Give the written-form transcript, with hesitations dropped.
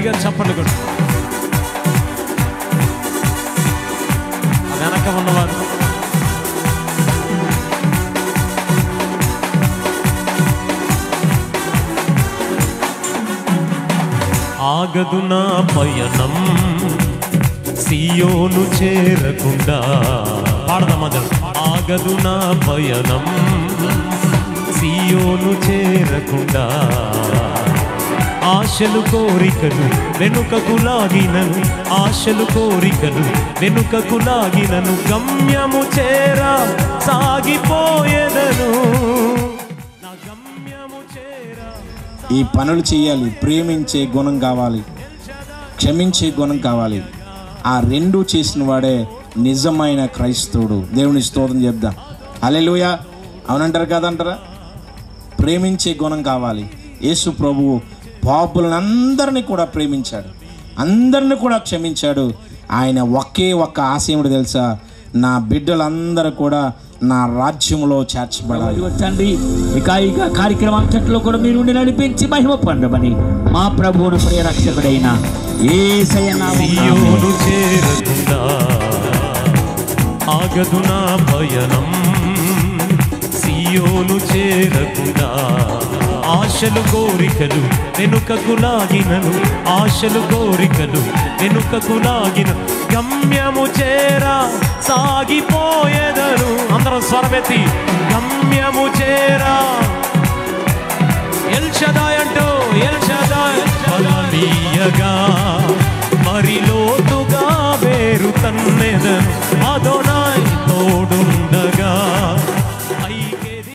గట్టిగా చప్పట్లు కొట్టు. వెనక ఉన్నవారు ఆగదు నా పయనం సియోను చేరకుండా. పాడదామా? ఆగదు నా పయనం సియోను చేరకుండా. ఆశలు కోరికలు వెనుకకు లాగినను, ఆశలు కోరికలు వెనుకకు లాగినను, గమ్యము చేరా సాగిపోయేదను, నా గమ్యము చేరా. ఈ పనులు చేయాలి. ప్రేమించే గుణం కావాలి, క్షమించే గుణం కావాలి. ఆ రెండు చేసిన వాడే నిజమైన క్రైస్తవుడు. దేవుని స్తోత్రం చెప్దాం. హల్లెలూయా. అవునంటారు కదంటారా? ప్రేమించే గుణం కావాలి. యేసు ప్రభువు పాపులందరినీ కూడా ప్రేమించాడు, అందరిని కూడా క్షమించాడు. ఆయన ఒకే ఒక్క ఆశయముడు తెలుసా? నా బిడ్డలందరూ కూడా నా రాజ్యంలో చేర్చబడాలి. తండ్రి, ఇక కార్యక్రమం కూడా మీరు నడిపించి మహిమ పొందమని మా ప్రభువును ప్రియరక్షకుడైన యేసయ్య నామమున చేరకుండా. ఆగదు నా పయనం సియోను చేరకుండా. ఆశలు కోరికలు వెనుకకు లాగినను, ఆశలు కోరికలు వెనుకకు లాగిన, గమ్యము చేరా సాగిపోయేదను. అందరం స్వరమెత్తి గమ్యము చేరా. ఎల్ షదాయ్ అంటూ, ఎల్ షదాయ్ బలనీయగా మరిలో